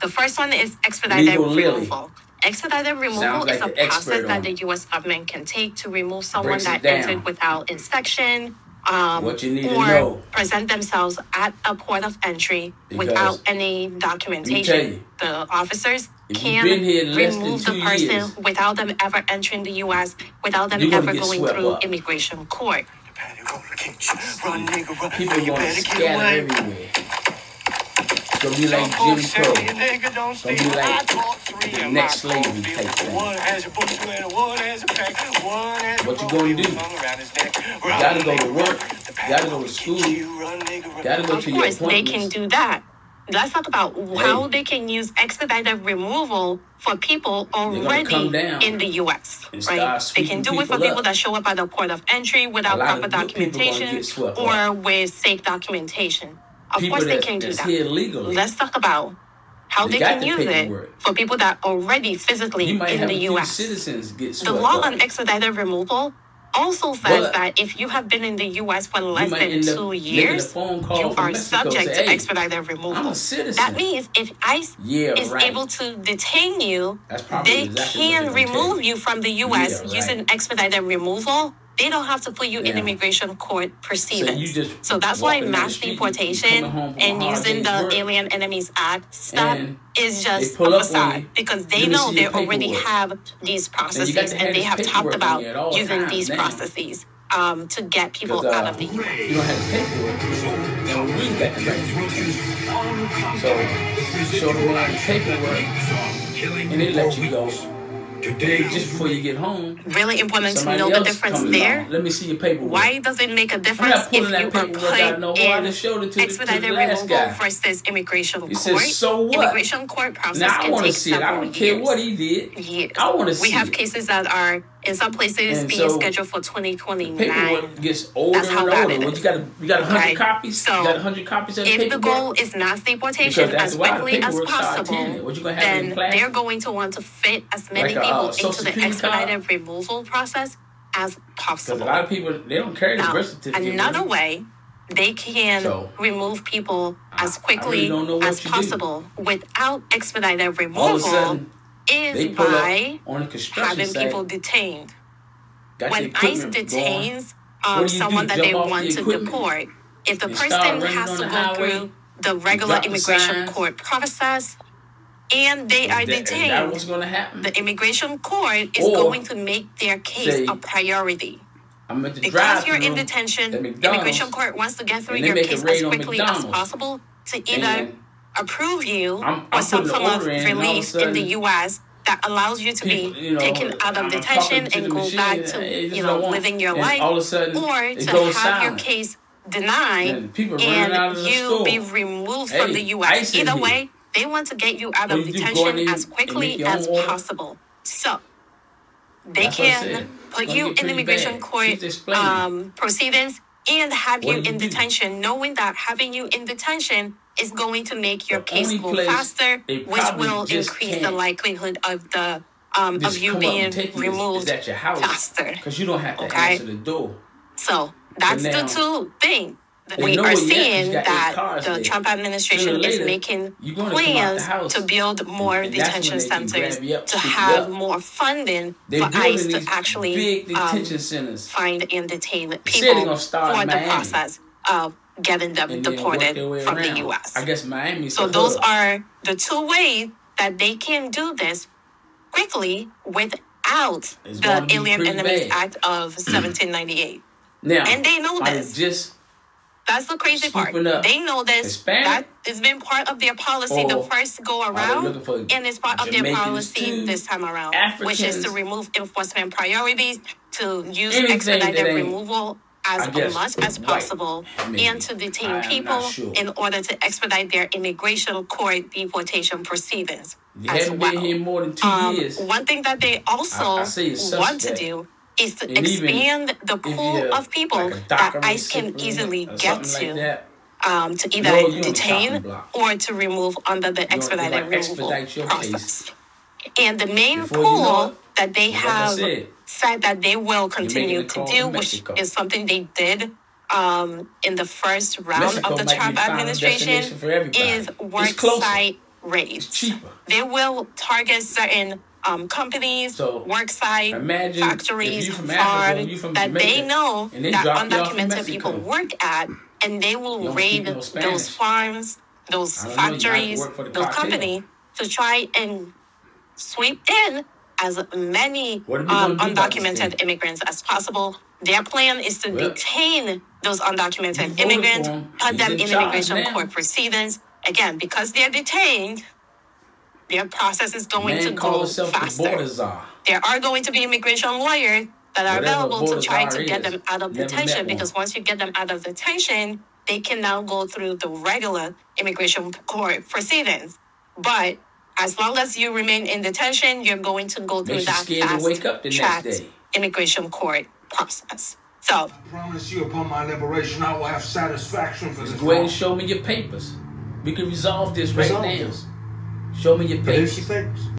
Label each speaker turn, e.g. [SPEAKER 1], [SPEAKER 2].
[SPEAKER 1] The first one is expedited removal. Expedited removal is a process that the U.S. government can take to remove someone that entered without inspection, or present themselves at a port of entry without any documentation. The officers can remove the person without them ever entering the U.S., without them ever going through immigration court.
[SPEAKER 2] People are going to scatter everywhere. It's going to be like Jim Crow. It's going to be like the next slavery type thing. What you going to do? You got to go to work. You got to go to school. You got to go to your appointments.
[SPEAKER 1] Of course, they can do that. Let's talk about how they can use expedited removal for people already in the U.S. Right? They can do it for people that show up at the port of entry without proper documentation or with fake documentation. Of course, they can do that. Let's talk about how they can use it for people that are already physically in the U.S. The law on expedited removal also says that if you have been in the U.S. for less than 2 years, you are subject to expedited removal. That means if ICE is able to detain you, they can remove you from the U.S. using expedited removal. They don't have to put you in immigration court proceedings. So that's why mass deportation and using the Alien Enemies Act stuff is just a facade, because they know they already have these processes and they have talked about using these processes to get people out of the U.S.
[SPEAKER 2] You don't have the paperwork, and we got the right to. So show the man the paperwork, and they let you go. Just before you get home.
[SPEAKER 1] Really important to know the difference there.
[SPEAKER 2] Let me see your paperwork.
[SPEAKER 1] Why does it make a difference if you are put in expedited removal versus immigration court?
[SPEAKER 2] Says, so what?
[SPEAKER 1] Immigration court process can take several years.
[SPEAKER 2] I don't care what he did.
[SPEAKER 1] Years.
[SPEAKER 2] I want to see.
[SPEAKER 1] We have cases that are in some places being scheduled for 2029.
[SPEAKER 2] The paperwork gets older and older. Well, you got 100 copies.
[SPEAKER 1] So
[SPEAKER 2] you got 100 copies of the paperwork.
[SPEAKER 1] If the goal is mass deportation as quickly as possible, then they're going to want to fit as many people into the expedited removal process as possible.
[SPEAKER 2] Because a lot of people, they don't carry the birth certificate.
[SPEAKER 1] Another way they can remove people as quickly as possible without expedited removal is by having people detained. When ICE detains someone that they want to deport, if the person has to go through the regular immigration court process and they are detained, the immigration court is going to make their case a priority. Because you're in detention, immigration court wants to get through your case as quickly as possible to either approve you or some form of release in the U.S. that allows you to be taken out of detention and go back to living your life, or to have your case denied and you be removed from the U.S. Either way, they want to get you out of detention as quickly as possible. So they can put you in immigration court proceedings and have you in detention, knowing that having you in detention is going to make your case go faster, which will increase the likelihood of the of you being removed faster.
[SPEAKER 2] Because you don't have to answer the door.
[SPEAKER 1] So that's the two things. We are seeing that the Trump administration is making plans to build more detention centers, to have more funding for ICE to actually find and detain people for the process of getting them deported from the U.S.
[SPEAKER 2] I guess Miami.
[SPEAKER 1] So those are the two ways that they can do this quickly without the Alien Enemies Act of 1798.
[SPEAKER 2] Now,
[SPEAKER 1] and they know this. That's the crazy part. They know this. That has been part of their policy the first go around, and it's part of their policy this time around, which is to remove enforcement priorities, to use expedited removal as much as possible, and to detain people in order to expedite their immigration court deportation proceedings as well.
[SPEAKER 2] More than 2 years.
[SPEAKER 1] One thing that they also want to do is to expand the pool of people that ICE can easily get to either detain or to remove under the expedited removal process. And the main pool that they have said that they will continue to do, which is something they did in the first round of the Trump administration, is worksite rates. They will target certain companies, work sites, factories, farms that they know that undocumented people work at, and they will raid those farms, those factories, those companies to try and sweep in as many undocumented immigrants as possible. Their plan is to detain those undocumented immigrants, put them in immigration court proceedings. Again, because they're detained, their process is going to go faster. There are going to be immigration lawyers that are available to try to get them out of detention, because once you get them out of detention, they can now go through the regular immigration court proceedings. But as long as you remain in detention, you're going to go through that fast-tracked immigration court process. So,
[SPEAKER 3] I promise you, upon my liberation, I will have satisfaction for this.
[SPEAKER 2] Go ahead and show me your papers. We can resolve this right now. Show me your papers.